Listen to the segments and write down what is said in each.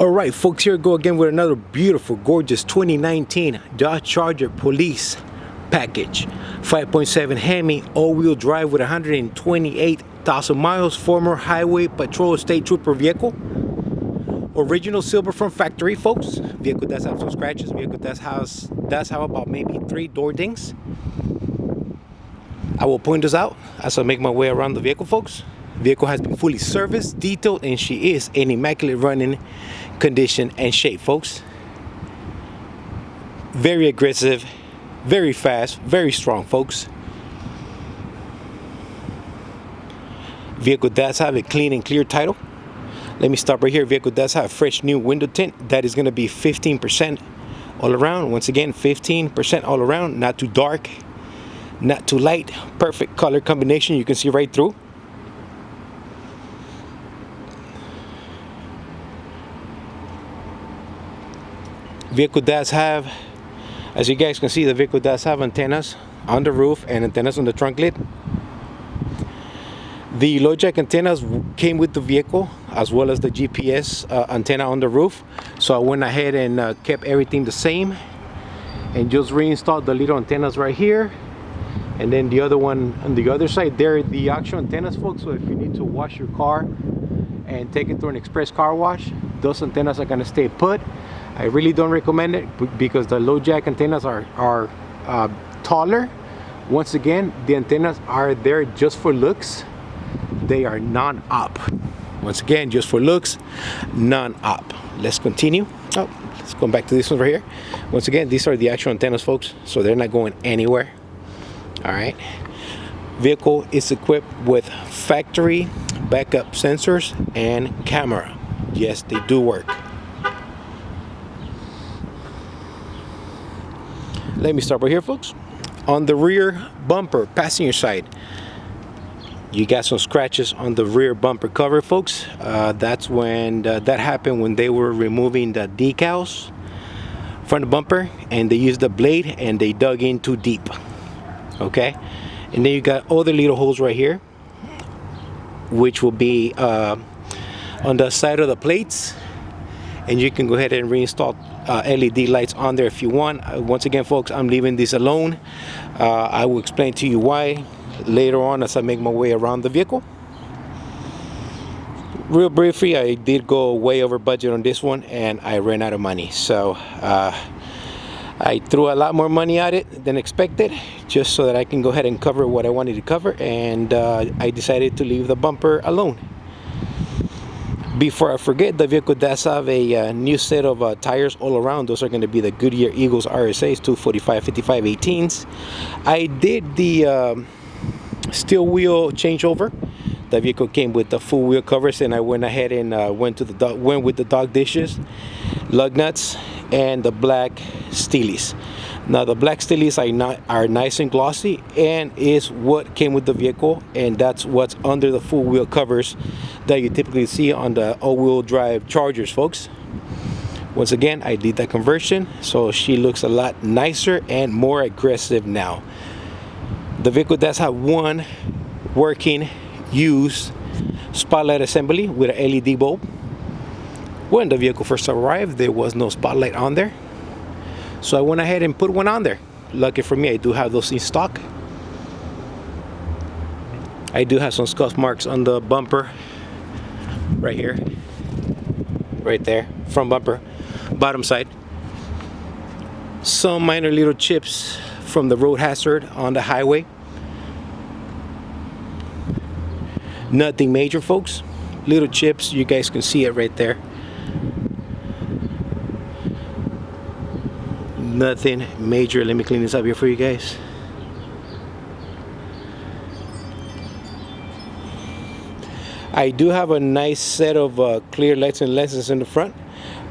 Alright folks, here we go again with another beautiful, gorgeous 2019 Dodge Charger Police package. 5.7 HEMI, all-wheel drive with 128,000 miles, former highway patrol state trooper vehicle. Original silver from factory, folks. Vehicle does have some scratches. Vehicle does have about maybe 3 door dings. I will point this out as I make my way around the vehicle, folks. Vehicle has been fully serviced, detailed, and she is in immaculate running condition and shape, folks. Very aggressive, very fast, very strong, folks. Vehicle does have a clean and clear title. Let me stop right here. Vehicle does have fresh new window tint. That is going to be 15% all around. Once again, 15% all around. Not too dark, not too light. Perfect color combination. You can see right through. Vehicle does have, as you guys can see, the vehicle does have antennas on the roof and antennas on the trunk lid. The low jack antennas came with the vehicle, as well as the GPS antenna on the roof. So I went ahead and kept everything the same and just reinstalled the little antennas right here. And then the other one on the other side, they're the actual antennas, folks. So if you need to wash your car and take it through an express car wash, those antennas are going to stay put. I really don't recommend it because the low jack antennas are taller. Once again, the antennas are there just for looks. They are non-op. Once again, just for looks, non-op. Let's continue. Oh, let's go back to this one right here. Once again, these are the actual antennas, folks, so they're not going anywhere. All right. Vehicle is equipped with factory backup sensors and camera. Yes, they do work. Let me start right here, folks. On the rear bumper, passenger side, you got some scratches on the rear bumper cover, folks. That's when that happened when they were removing the decals from the bumper, and they used the blade and they dug in too deep. Okay, and then you got all the little holes right here, which will be on the side of the plates, and you can go ahead and reinstall LED lights on there if you want. Once again, folks, I'm leaving this alone. I will explain to you why later on as I make my way around the vehicle. Real briefly, I did go way over budget on this one and I ran out of money, so I threw a lot more money at it than expected, just so that I can go ahead and cover what I wanted to cover, and I decided to leave the bumper alone. Before I forget, the vehicle does have a new set of tires all around. Those are going to be the Goodyear Eagles RSAs 245/55 18s. I did the steel wheel changeover. The vehicle came with the full wheel covers, and I went ahead and went with the dog dishes, lug nuts, and the black steelies. Now the black steelies are nice and glossy, and is what came with the vehicle, and that's what's under the full wheel covers that you typically see on the all-wheel drive Chargers, folks. Once again, I did that conversion, so she looks a lot nicer and more aggressive now. The vehicle does have one working used spotlight assembly with an LED bulb. When the vehicle first arrived, there was no spotlight on there, so I went ahead and put one on there. Lucky for me, I do have those in stock. I do have some scuff marks on the bumper right here, right there, front bumper, bottom side. Some minor little chips from the road hazard on the highway. Nothing major, folks. Little chips, you guys can see it right there. Nothing major. Let me clean this up here for you guys. I do have a nice set of clear lights and lenses in the front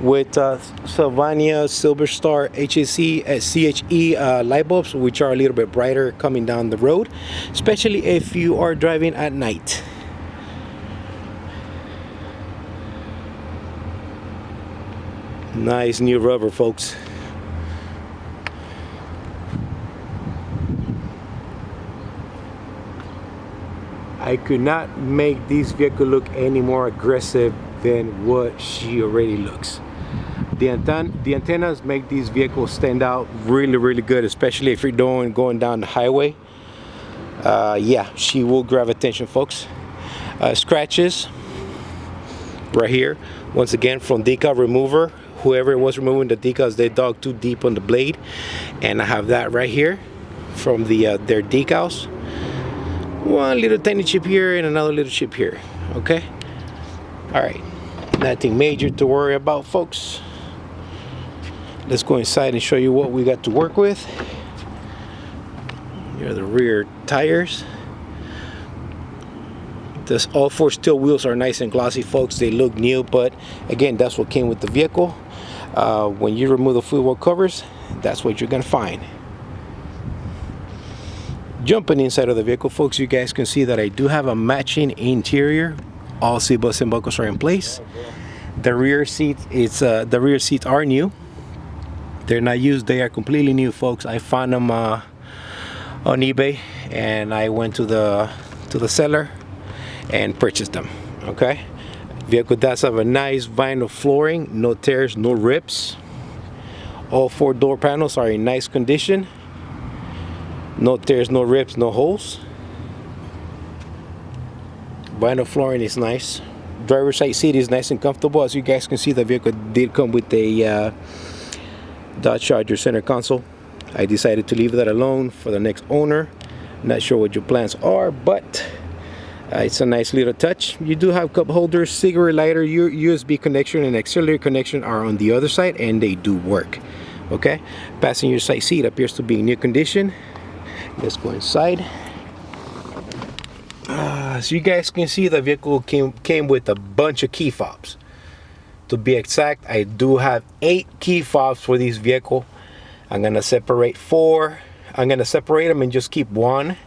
with Sylvania Silver Star HAC CHE light bulbs, which are a little bit brighter coming down the road, especially if you are driving at night. Nice new rubber, folks. I could not make this vehicle look any more aggressive than what she already looks. The antennas make these vehicles stand out really good, especially if you're going down the highway. Yeah, she will grab attention, folks. Scratches right here, once again from decal remover. Whoever was removing the decals, they dug too deep on the blade, and I have that right here from their decals. One little tiny chip here and another little chip here. Okay, all right, nothing major to worry about, folks. Let's go inside and show you what we got to work with. Here are the rear tires. This all 4 steel wheels are nice and glossy, folks. They look new, but again, that's what came with the vehicle. When you remove the footwell covers, that's what you're gonna find. Jumping inside of the vehicle, folks, you guys can see that I do have a matching interior. All seat belts and buckles are in place. The rear seats, the rear seats are new. They're not used, they are completely new, folks. I found them on eBay, and I went to the seller and purchased them. Okay, vehicle does have a nice vinyl flooring, no tears, no rips. All 4 door panels are in nice condition. No tears, no rips, no holes. Vinyl flooring is nice. Driver's side seat is nice and comfortable. As you guys can see, the vehicle did come with a Dodge Charger center console. I decided to leave that alone for the next owner. Not sure what your plans are, but it's a nice little touch. You do have cup holders, cigarette lighter, USB connection and auxiliary connection are on the other side, and they do work. Okay, passenger side seat appears to be in new condition. Let's go inside. So you guys can see, the vehicle came with a bunch of key fobs. To be exact, I do have 8 key fobs for this vehicle. I'm gonna separate 4. I'm gonna separate them and just keep 1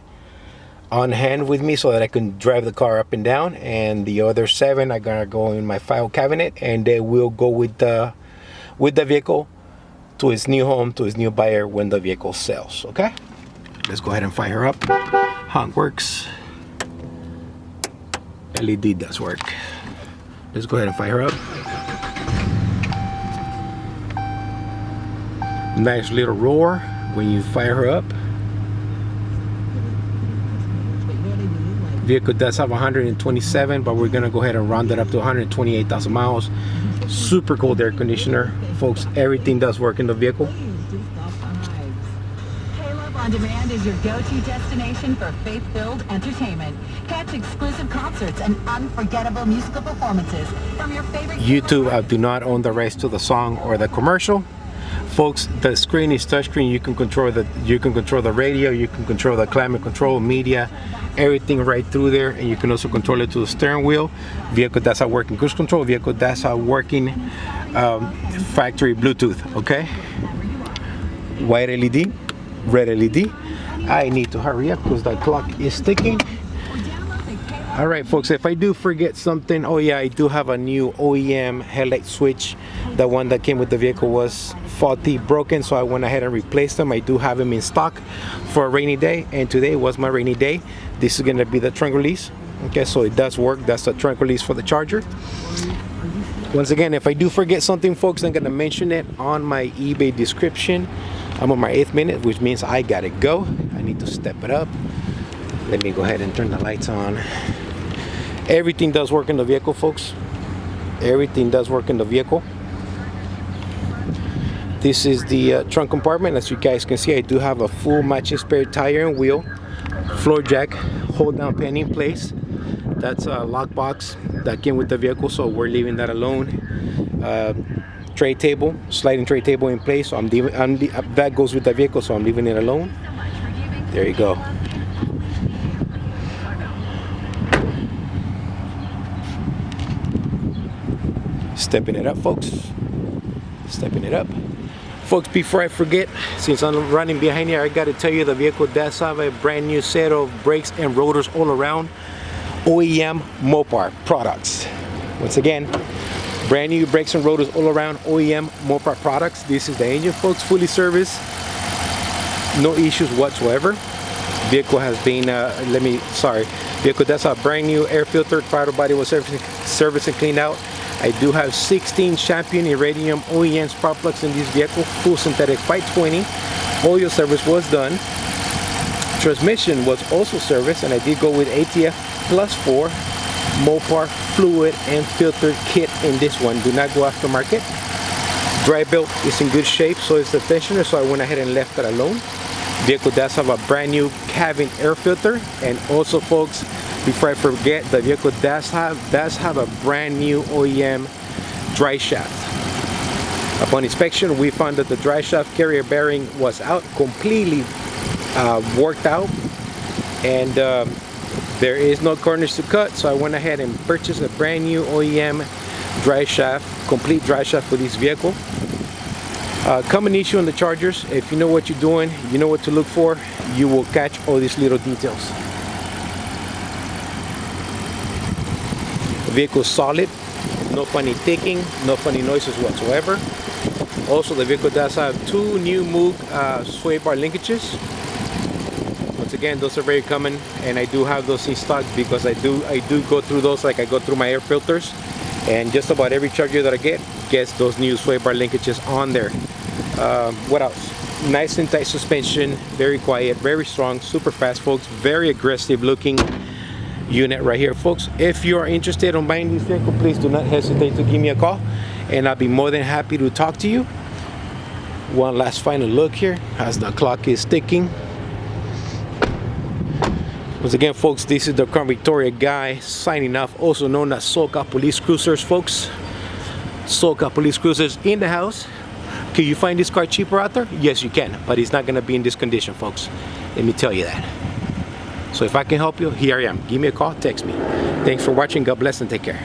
on hand with me so that I can drive the car up and down, and the other 7 are gonna go in my file cabinet, and they will go with the vehicle to its new home, to its new buyer when the vehicle sells. Okay, let's go ahead and fire her up. Honk works. LED does work. Let's go ahead and fire her up. Nice little roar when you fire her up. Vehicle does have 127, but we're gonna go ahead and round it up to 128,000 miles. Super cold air conditioner, folks. Everything does work in the vehicle. On Demand is your go-to destination for faith-filled entertainment. Catch exclusive concerts and unforgettable musical performances from your favorite. YouTube do not own the rights to the song or the commercial. Folks, the screen is touchscreen. You can control the radio, you can control the climate control, media, everything right through there, and you can also control it to the steering wheel. Vehicle does have working cruise control. Vehicle does have working factory Bluetooth. Okay, white LED, red LED. I need to hurry up because the clock is ticking. All right, folks, if I do forget something, oh yeah, I do have a new OEM headlight switch. The one that came with the vehicle was faulty, broken, so I went ahead and replaced them. I do have them in stock for a rainy day, and today was my rainy day. This is going to be the trunk release. Okay, so it does work. That's the trunk release for the Charger. Once again, if I do forget something, folks, I'm going to mention it on my eBay description. I'm on my 8th minute, which means I gotta go. I need to step it up. Let me go ahead and turn the lights on. Everything does work in the vehicle, folks. Everything does work in the vehicle. This is the trunk compartment. As you guys can see, I do have a full matching spare tire and wheel, floor jack, hold down pen in place. That's a lock box that came with the vehicle, so we're leaving that alone. Tray table, sliding tray table in place, so that goes with the vehicle, so I'm leaving it alone. There you go. Stepping it up, folks. Stepping it up. Folks, before I forget, since I'm running behind here, I got to tell you the vehicle does have a brand new set of brakes and rotors all around. OEM Mopar products. Once again, brand new brakes and rotors all around, OEM Mopar products. This is the engine, folks, fully serviced. No issues whatsoever. Vehicle has been, vehicle does have brand new air filter. Throttle body was serviced and cleaned out. I do have 16 Champion Iridium OEM spark plugs in this vehicle, full synthetic 520. Oil service was done. Transmission was also serviced, and I did go with ATF Plus 4 Mopar fluid and filter kit in this one. Do not go aftermarket. Dry belt is in good shape, so is the tensioner, so I went ahead and left it alone. Vehicle does have a brand new cabin air filter, and also, folks, before I forget, the vehicle does have a brand new OEM dry shaft. Upon inspection, we found that the dry shaft carrier bearing was out, completely worked out, and there is no corners to cut, so I went ahead and purchased a brand new OEM dry shaft, complete dry shaft for this vehicle. Common issue on the Chargers: if you know what you're doing, you know what to look for, you will catch all these little details. The vehicle is solid, no funny ticking, no funny noises whatsoever. Also, the vehicle does have 2 new Moog sway bar linkages. Once again, those are very common, and I do have those in stock because I do go through those like I go through my air filters, and just about every Charger that I get gets those new sway bar linkages on there. What else? Nice and tight suspension, very quiet, very strong, super fast, folks. Very aggressive looking unit right here, folks. If you are interested in buying this vehicle, please do not hesitate to give me a call, and I'll be more than happy to talk to you. One last final look here as the clock is ticking. Once again, folks, this is the Crown Victoria guy signing off, also known as SoCal Police Cruisers, folks. SoCal Police Cruisers in the house. Can you find this car cheaper out there? Yes, you can, but it's not going to be in this condition, folks. Let me tell you that. So if I can help you, here I am. Give me a call, text me. Thanks for watching. God bless and take care.